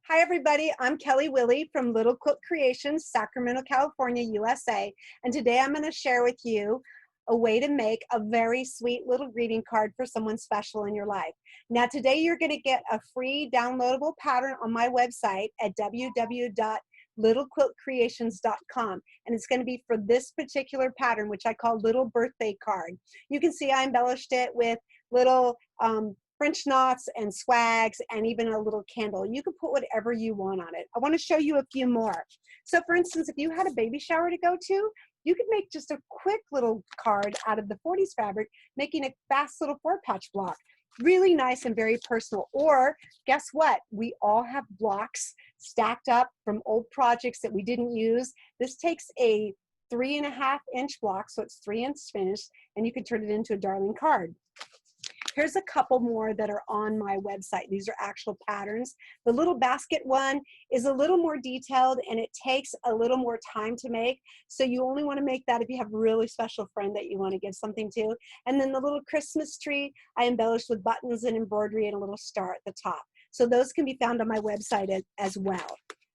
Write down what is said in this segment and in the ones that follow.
Hi everybody, I'm Kellie Willey from Little Quilt Creations, Sacramento, California, USA. And today I'm going to share with you a way to make a very sweet little greeting card for someone special in your life. Now today you're going to get a free downloadable pattern on my website at www.littlequiltcreations.com, and it's going to be for this particular pattern, which I call Little Birthday Card. You can see I embellished it with little French knots and swags and even a little candle. You can put whatever you want on it. I want to show you a few more. So for instance, if you had a baby shower to go to, you could make just a quick little card out of the 40s fabric, making a fast little 4-patch block. Really nice and very personal. Or guess what? We all have blocks stacked up from old projects that we didn't use. This takes a 3.5-inch block, so it's 3 inch finished, and you can turn it into a darling card. Here's a couple more that are on my website. These are actual patterns. The little basket one is a little more detailed and it takes a little more time to make. So you only want to make that if you have a really special friend that you want to give something to. And then the little Christmas tree, I embellished with buttons and embroidery and a little star at the top. So those can be found on my website as well.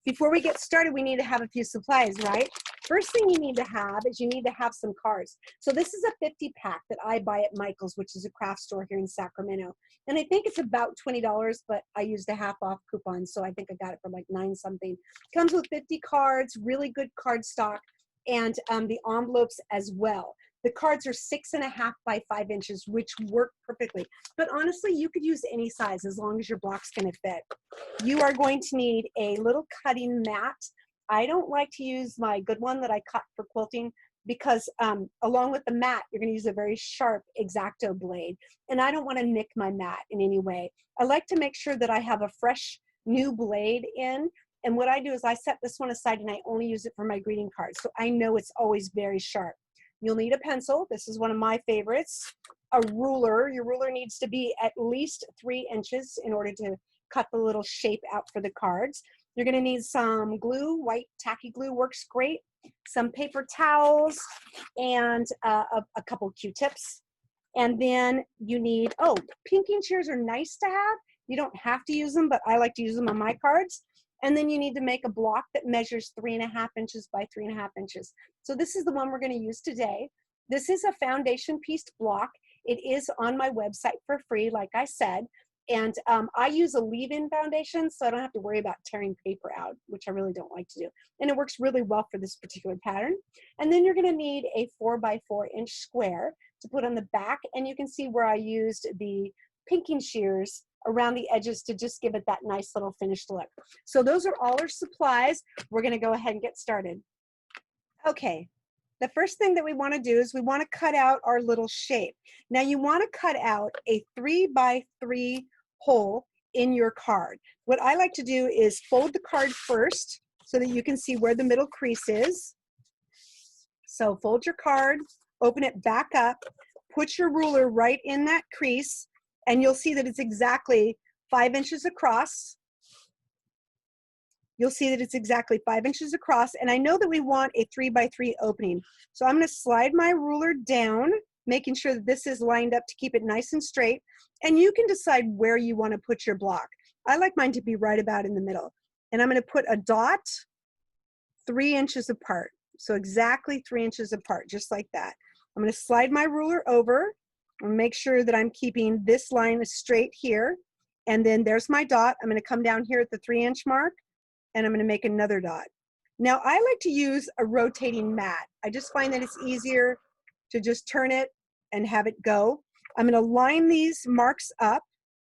Before we get started, we need to have a few supplies, right? First thing you need to have is you need to have some cards. So this is a 50 pack that I buy at Michael's, which is a craft store here in Sacramento. And I think it's about $20, but I used a half off coupon, so I think I got it for like 9 something. Comes with 50 cards, really good card stock, and the envelopes as well. The cards are 6.5 by 5 inches, which work perfectly. But honestly, you could use any size as long as your block's gonna fit. You are going to need a little cutting mat. I don't like to use my good one that I cut for quilting because along with the mat, you're gonna use a very sharp X-Acto blade. And I don't wanna nick my mat in any way. I like to make sure that I have a fresh new blade in. And what I do is I set this one aside and I only use it for my greeting cards. So I know it's always very sharp. You'll need a pencil. This is one of my favorites. A ruler. Your ruler needs to be at least 3 inches in order to cut the little shape out for the cards. You're going to need some glue. White tacky glue works great. Some paper towels and a couple Q-tips. And then you need, pinking shears are nice to have. You don't have to use them, but I like to use them on my cards. And then you need to make a block that measures 3.5 inches by 3.5 inches. So this is the one we're going to use today. This is a foundation piece block. It is on my website for free, like I said. And I use a leave-in foundation, so I don't have to worry about tearing paper out, which I really don't like to do. And it works really well for this particular pattern. And then you're going to need a 4 by 4 inch square to put on the back. And you can see where I used the pinking shears around the edges to just give it that nice little finished look. So those are all our supplies. We're going to go ahead and get started. Okay, the first thing that we want to do is we want to cut out our little shape. Now you want to cut out a 3 by 3 hole in your card. What I like to do is fold the card first so that you can see where the middle crease is. So fold your card, open it back up, put your ruler right in that crease, and you'll see that it's exactly 5 inches across. You'll see that it's exactly 5 inches across. And I know that we want a 3 by 3 opening. So I'm going to slide my ruler down, making sure that this is lined up to keep it nice and straight. And you can decide where you want to put your block. I like mine to be right about in the middle. And I'm going to put a dot 3 inches apart. So exactly 3 inches apart, just like that. I'm going to slide my ruler over and make sure that I'm keeping this line straight here. And then there's my dot. I'm going to come down here at the 3 inch mark and I'm going to make another dot. Now I like to use a rotating mat. I just find that it's easier to just turn it and have it go. I'm going to line these marks up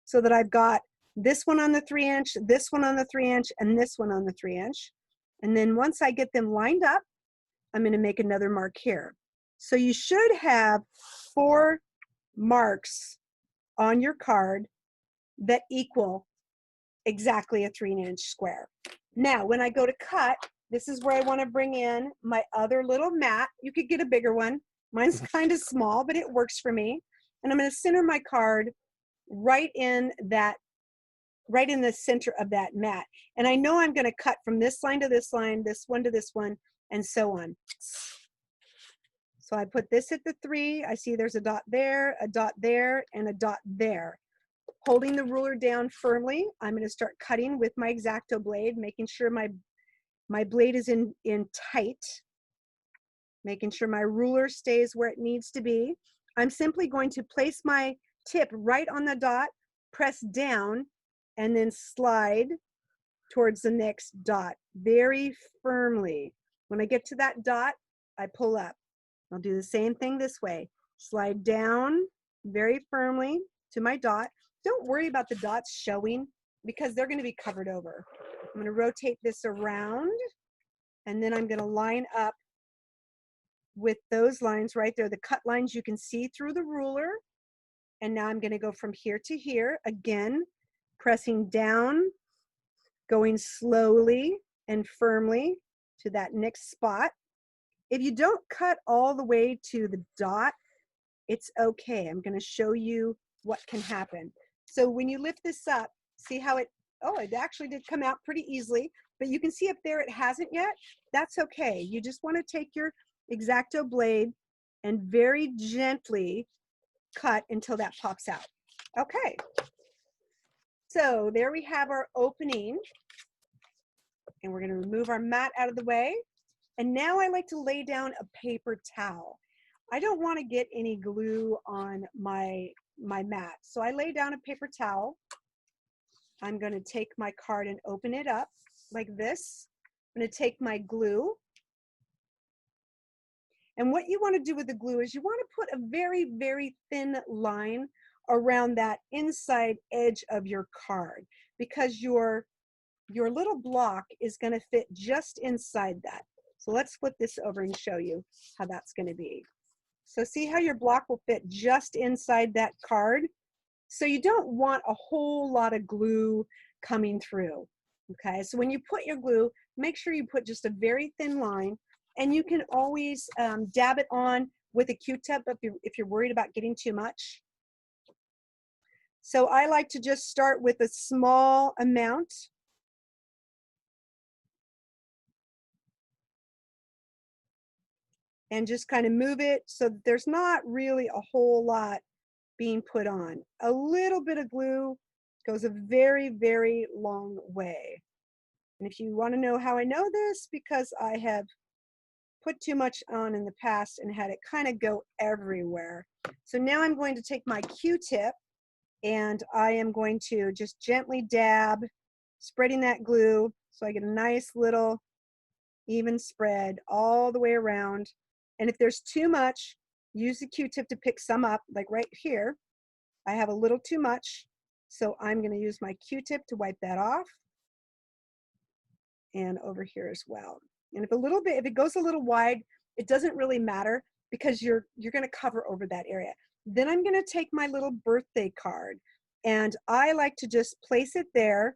so that I've got this one on the 3 inch, this one on the 3 inch, and this one on the 3 inch. And then once I get them lined up, I'm going to make another mark here. So you should have 4 marks on your card that equal exactly a 3 inch square. Now, when I go to cut, this is where I want to bring in my other little mat. You could get a bigger one. Mine's kind of small, but it works for me. And I'm going to center my card right in the center of that mat. And I know I'm going to cut from this line to this line, this one to this one, and so on. So I put this at the 3. I see there's a dot there, and a dot there. Holding the ruler down firmly, I'm going to start cutting with my X-Acto blade, making sure my blade is in tight, making sure my ruler stays where it needs to be. I'm simply going to place my tip right on the dot, press down, and then slide towards the next dot very firmly. When I get to that dot, I pull up. I'll do the same thing this way. Slide down very firmly to my dot. Don't worry about the dots showing because they're going to be covered over. I'm going to rotate this around, and then I'm going to line up with those lines right there, the cut lines you can see through the ruler. And now I'm going to go from here to here, again, pressing down, going slowly and firmly to that next spot. If you don't cut all the way to the dot, it's okay. I'm going to show you what can happen. So when you lift this up, see how it actually did come out pretty easily, but you can see up there it hasn't yet. That's okay. You just want to take your X-Acto blade and very gently cut until that pops out. Okay. So there we have our opening, and we're going to remove our mat out of the way. And now I like to lay down a paper towel. I don't want to get any glue on my mat. So I lay down a paper towel. I'm going to take my card and open it up like this. I'm going to take my glue. And what you want to do with the glue is you want to put a very, very thin line around that inside edge of your card, because your little block is going to fit just inside that. So let's flip this over and show you how that's going to be. So see how your block will fit just inside that card? So you don't want a whole lot of glue coming through. Okay, so when you put your glue, make sure you put just a very thin line, and you can always dab it on with a Q-tip if you're worried about getting too much. So I like to just start with a small amount. And just kind of move it so that there's not really a whole lot being put on. A little bit of glue goes a very, very long way. And if you want to know how I know this, because I have put too much on in the past and had it kind of go everywhere. So now I'm going to take my Q-tip, and I am going to just gently dab, spreading that glue so I get a nice little even spread all the way around. And if there's too much, use the Q-tip to pick some up, like right here. I have a little too much, so I'm going to use my Q-tip to wipe that off. And over here as well. And if it goes a little wide, it doesn't really matter because you're going to cover over that area. Then I'm going to take my little birthday card, and I like to just place it there,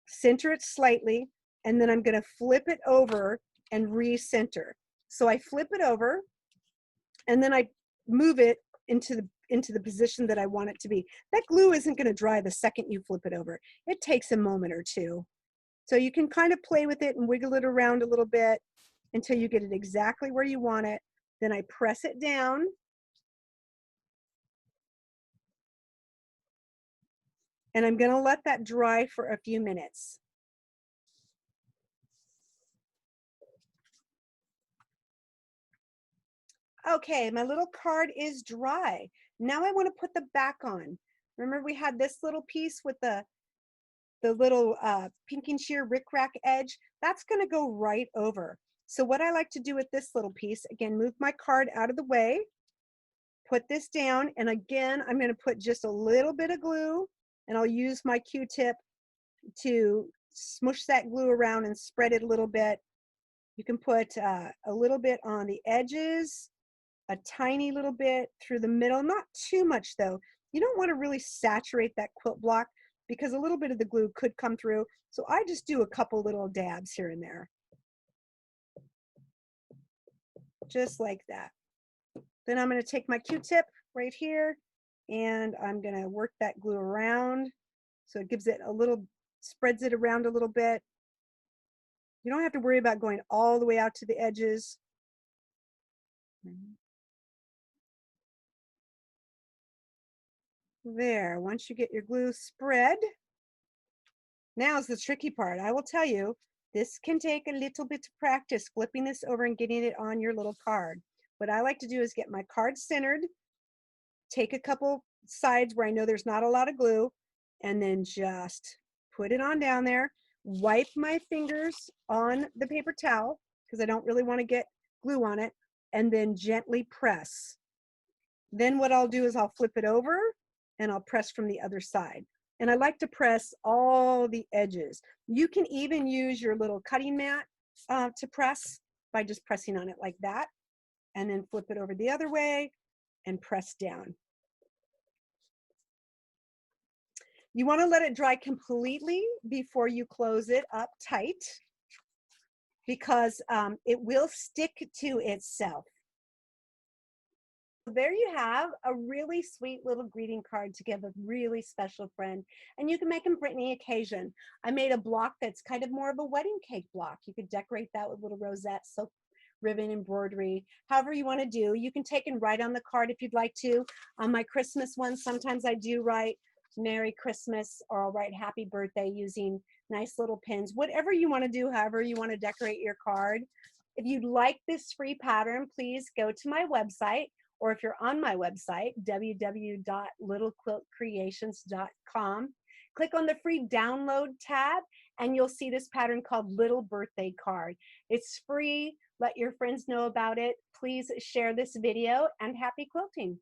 center it slightly, and then I'm going to flip it over and recenter. So I flip it over, and then I move it into the position that I want it to be. That glue isn't going to dry the second you flip it over. It takes a moment or two. So you can kind of play with it and wiggle it around a little bit until you get it exactly where you want it. Then I press it down. And I'm going to let that dry for a few minutes. Okay, my little card is dry. Now I want to put the back on. Remember we had this little piece with the little pink and sheer rickrack edge? That's going to go right over. So what I like to do with this little piece, again, move my card out of the way, put this down, and again, I'm going to put just a little bit of glue, and I'll use my Q-tip to smush that glue around and spread it a little bit. You can put a little bit on the edges, a tiny little bit through the middle, not too much though. You don't want to really saturate that quilt block because a little bit of the glue could come through. So I just do a couple little dabs here and there. Just like that. Then I'm going to take my Q-tip right here, and I'm going to work that glue around so it gives it a little, spreads it around a little bit. You don't have to worry about going all the way out to the edges. There, once you get your glue spread, now's the tricky part. I will tell you, this can take a little bit of practice flipping this over and getting it on your little card. What I like to do is get my card centered, take a couple sides where I know there's not a lot of glue, and then just put it on down there. Wipe my fingers on the paper towel because I don't really want to get glue on it, and then gently press. Then what I'll do is I'll flip it over and I'll press from the other side. And I like to press all the edges. You can even use your little cutting mat to press by just pressing on it like that, and then flip it over the other way and press down. You want to let it dry completely before you close it up tight because it will stick to itself. There you have a really sweet little greeting card to give a really special friend, and you can make them for any occasion. I made a block that's kind of more of a wedding cake block. You could decorate that with little rosettes, silk ribbon embroidery, however you want to do. You can take and write on the card if you'd like to. On my Christmas one, sometimes I do write Merry Christmas, or I'll write Happy Birthday using nice little pins. Whatever you want to do, however you want to decorate your card. If you'd like this free pattern, please go to my website, or if you're on my website, www.littlequiltcreations.com, click on the free download tab and you'll see this pattern called Little Birthday Card. It's free. Let your friends know about it. Please share this video, and happy quilting.